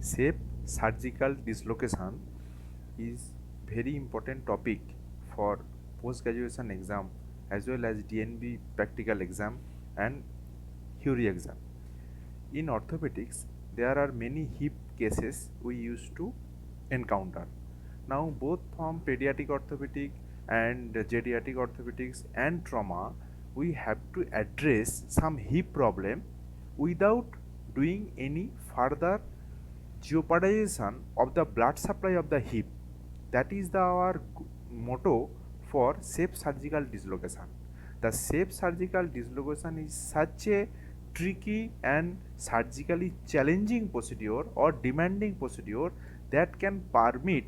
Safe surgical dislocation is very important topic for post graduation exam as well as DNB practical exam and theory exam. In orthopedics, there are many hip cases we used to encounter. Now, both from pediatric orthopedic and geriatric orthopedics and trauma, we have to address some hip problem without doing any further jeopardization of the blood supply of the hip. That is our motto for safe surgical dislocation. The safe surgical dislocation is such a tricky and surgically challenging procedure or demanding procedure that can permit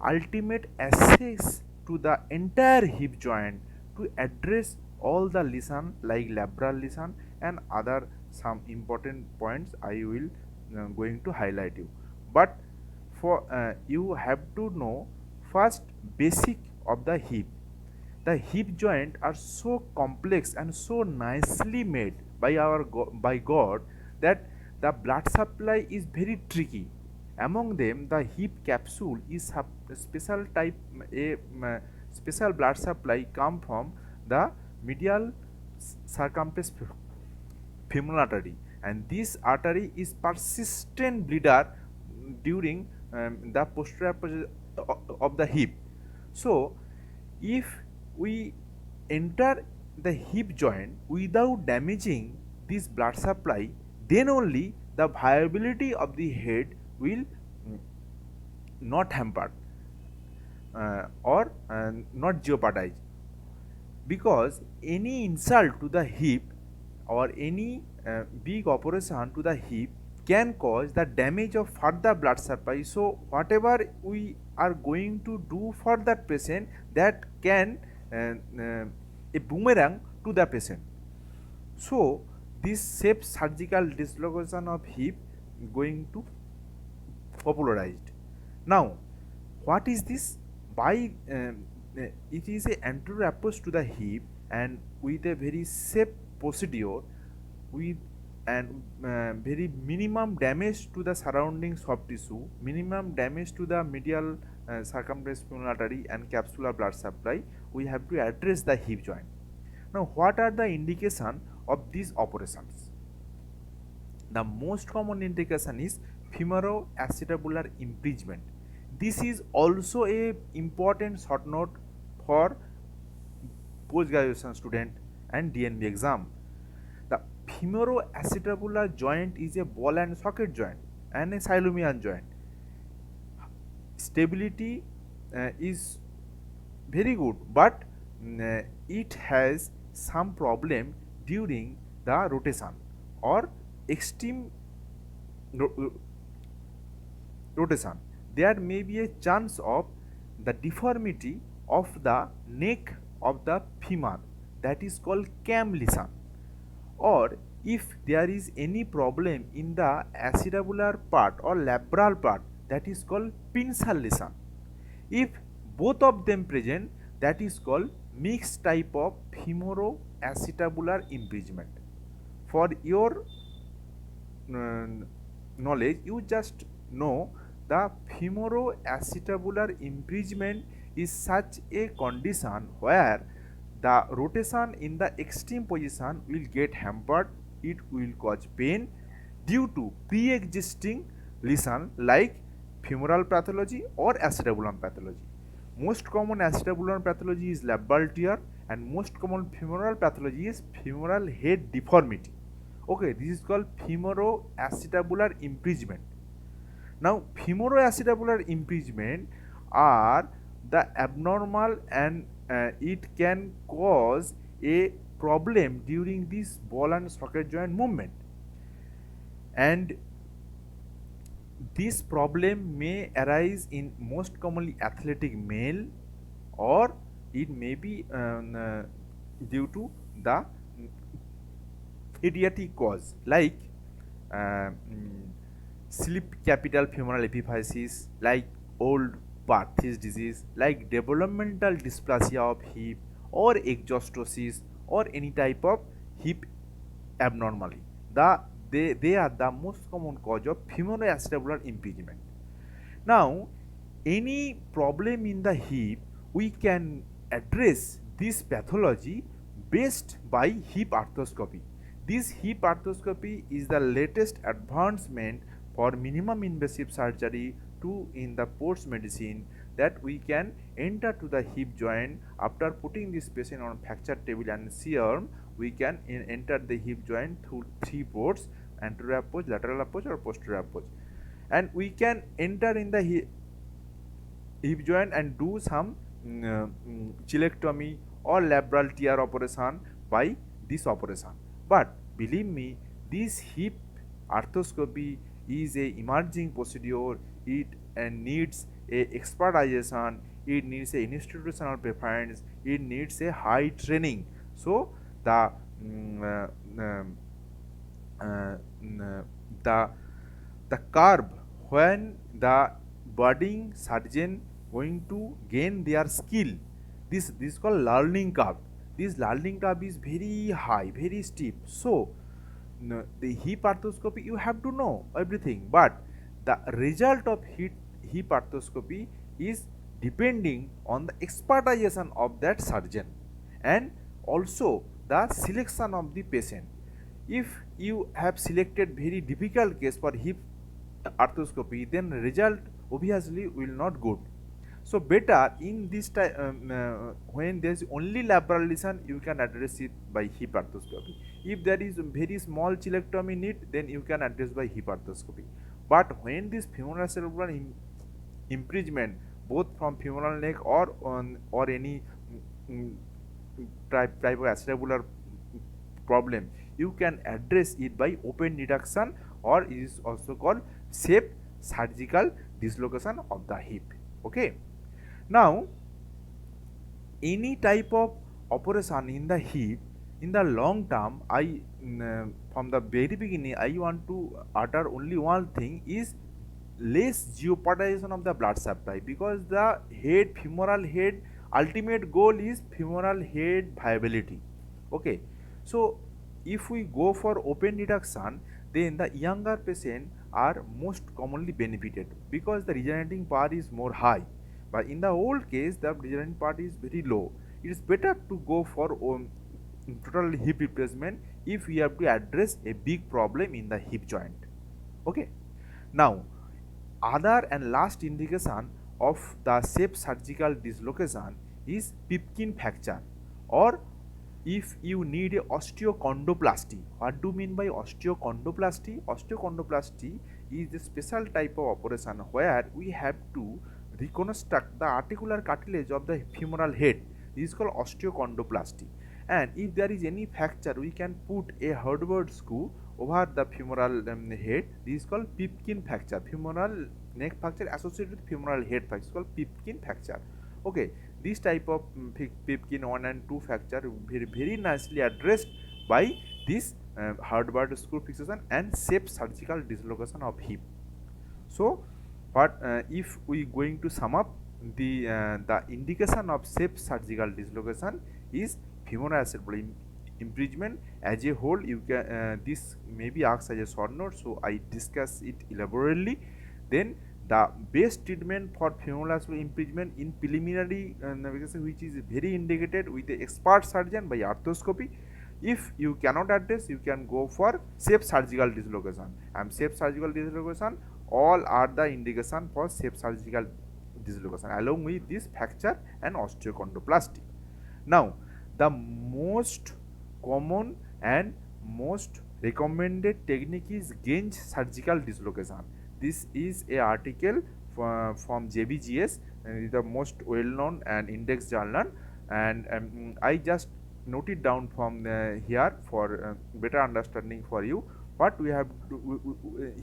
ultimate access to the entire hip joint to address all the lesion like labral lesion and other some important points I will going to highlight you. But for you have to know first basic of the hip. The hip joint are so complex and so nicely made by by God that the blood supply is very tricky. Among them, the hip capsule is a special type, a special blood supply come from the medial circumflex femoral artery, and this artery is persistent bleeder during the posterior of the hip. So, if we enter the hip joint without damaging this blood supply, then only the viability of the head will not hampered or not jeopardized, because any insult to the hip or any big operation to the hip can cause the damage of further blood supply. So whatever we are going to do for that patient, that can a boomerang to the patient. So this safe surgical dislocation of hip going to popularized. Now what is this? By it is a anterior approach to the hip and with a very safe procedure with and very minimum damage to the surrounding soft tissue, minimum damage to the medial circumflex femoral artery and capsular blood supply. We have to address the hip joint. Now what are the indication of these operations? The most common indication is femoroacetabular impingement. This is also a important short note for post graduation student and DNB exam. The femoroacetabular joint is a ball and socket joint and a synovial joint. Stability is very good, but it has some problem during the rotation or extreme rotation. There may be a chance of the deformity of the neck of the femur, that is called cam lesion, or if there is any problem in the acetabular part or labral part, that is called pincer lesion. If both of them present, that is called mixed type of femoroacetabular impingement. For your knowledge, you just know the femoroacetabular impingement is such a condition where the rotation in the extreme position will get hampered. It will cause pain due to pre-existing lesion like femoral pathology or acetabulum pathology. Most common acetabulum pathology is labral tear and most common femoral pathology is femoral head deformity. Okay, this is called femoroacetabular impingement. Now, femoroacetabular impingement are the abnormal and it can cause a problem during this ball and socket joint movement, and this problem may arise in most commonly athletic male, or it may be due to the idiotic cause like slip capital femoral epiphysis, like old Barthes disease, like developmental dysplasia of hip or exostosis or any type of hip abnormality. The they are the most common cause of femoroacetabular impingement. Now, any problem in the hip, we can address this pathology based by hip arthroscopy. This hip arthroscopy is the latest advancement for minimum invasive surgery to in the sports medicine, that we can enter to the hip joint after putting this patient on fracture table and C-arm. We can enter the hip joint through 3 ports: anterior approach, lateral approach, or posterior approach, and we can enter in the hip joint and do some chilectomy or labral tear operation by this operation. But believe me, this hip arthroscopy is a emerging procedure. It needs a expertization, it needs a institutional preference, it needs a high training. So the the the curve when the budding surgeon going to gain their skill, this is called learning curve. This learning curve is very high, very steep. So the hip arthroscopy, you have to know everything, but the result of hip arthroscopy is depending on the expertization of that surgeon and also the selection of the patient. If you have selected very difficult case for hip arthroscopy, then result obviously will not good. So better in this time, when there is only labral lesion, you can address it by hip arthroscopy. If there is very small chilectomy need, then you can address by hip arthroscopy. But when this femorocerebral impingement, both from femoral neck or any type of acetabular problem, you can address it by open reduction, or it is also called safe surgical dislocation of the hip. Okay. Now, any type of operation in the hip in the long term, I from the very beginning I want to utter only one thing, is less jeopardization of the blood supply, because the femoral head ultimate goal is femoral head viability. Okay, so if we go for open reduction, then the younger patient are most commonly benefited because the regenerating power is more high. But in the old case, the regenerating part is very low. It is better to go for total hip replacement if we have to address a big problem in the hip joint. Okay. Now, other and last indication of the safe surgical dislocation is Pipkin fracture, or if you need a osteochondroplasty. What do you mean by osteochondroplasty? Osteochondroplasty is a special type of operation where we have to reconstruct the articular cartilage of the femoral head. This is called osteochondroplasty. And if there is any fracture, we can put a hardware screw over the femoral head. This is called Pipkin fracture. Femoral neck fracture associated with femoral head fracture is called Pipkin fracture. Okay, this type of Pipkin 1 and 2 fracture very nicely addressed by this hardware screw fixation and safe surgical dislocation of hip. So, what if we going to sum up the indication of safe surgical dislocation is femoroacetabular impingement as a whole. You can this may be asked as a short note, so I discuss it elaborately. Then the best treatment for femoroacetabular impingement in preliminary navigation, which is very indicated with the expert surgeon by arthroscopy. If you cannot address, you can go for safe surgical dislocation. And safe surgical dislocation, all are the indication for safe surgical dislocation along with this fracture and osteochondroplasty. Now, the most common and most recommended technique is Genz surgical dislocation. This is a article from JBGS, the most well known and index journal, and I just note it down from here for better understanding for you. What we have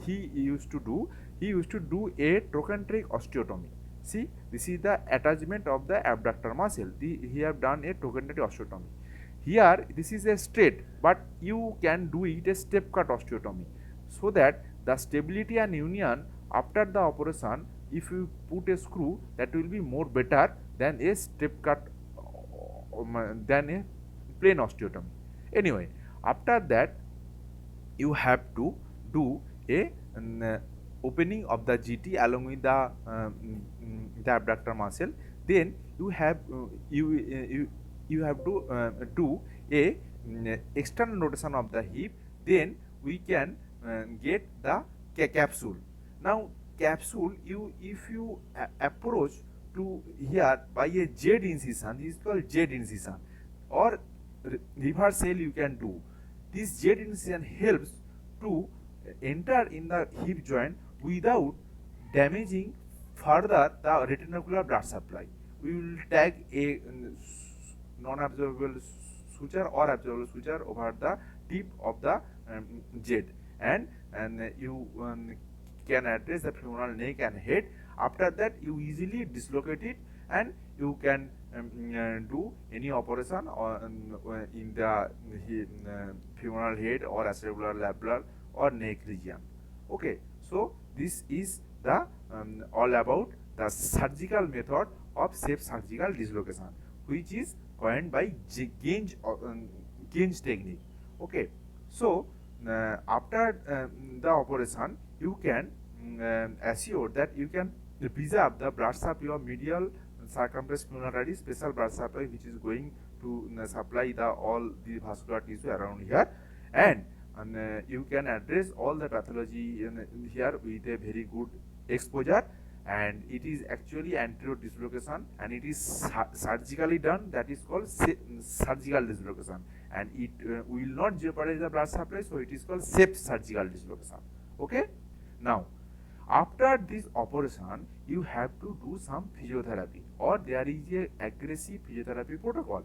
he used to do a trochanteric osteotomy. See, this is the attachment of the abductor muscle. He have done a trochanteric osteotomy. Here this is a straight, but you can do it a step cut osteotomy, so that the stability and union after the operation, if you put a screw, that will be more better than a step cut than a plain osteotomy. Anyway, after that you have to do a opening of the GT along with the abductor muscle. Then you have you have to do a external rotation of the hip. Then we can get the capsule. Now capsule, you if you approach to here by a Z incision, this is called Z incision, or reverse L you can do. This Z incision helps to enter in the hip joint without damaging further the retinacular blood supply. We will tag a non-absorbable suture or absorbable suture over the tip of the Z, and you can address the femoral neck and head. After that, you easily dislocate it, and you can do any operation in the femoral head or acetabular lateral or neck region. Okay, so this is the all about the surgical method of safe surgical dislocation, which is coined by Genge technique. Okay, so after the operation, you can assure that you can preserve the blood supply of medial circumflex femoral special blood supply, which is going to supply the all the vascular tissue around here, and you can address all the pathology here with a very good exposure, and it is actually anterior dislocation, and it is surgically done. That is called surgical dislocation, and it will not jeopardize the blood supply, so it is called safe surgical dislocation. Okay, now after this operation, you have to do some physiotherapy, or there is a aggressive physiotherapy protocol.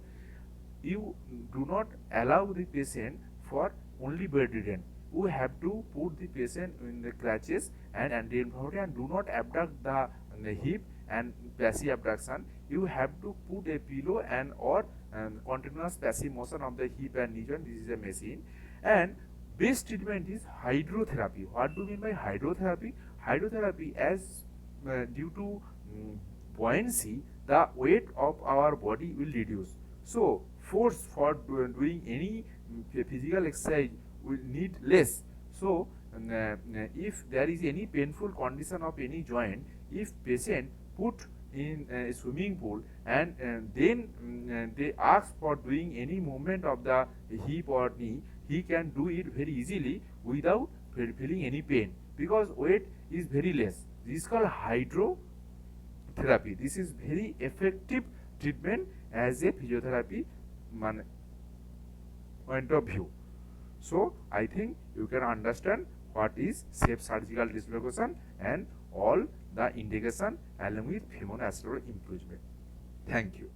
You do not allow the patient for only bedridden. You have to put the patient in the crutches and anti-inflammatory, and do not abduct the hip and passive abduction. You have to put a pillow and or continuous passive motion of the hip and knee joint. This is a machine, and best treatment is hydrotherapy. What do you mean by hydrotherapy? Hydrotherapy, as due to buoyancy, the weight of our body will reduce. So force for doing any physical exercise will need less. So if there is any painful condition of any joint, if patient put in a swimming pool and then they ask for doing any movement of the hip or knee, he can do it very easily without feeling any pain, because weight is very less. This is called hydrotherapy. This is very effective treatment as a physiotherapy point of view. So I think you can understand what is safe surgical dislocation and all the indication along with femoral acetabular improvement. Thank you.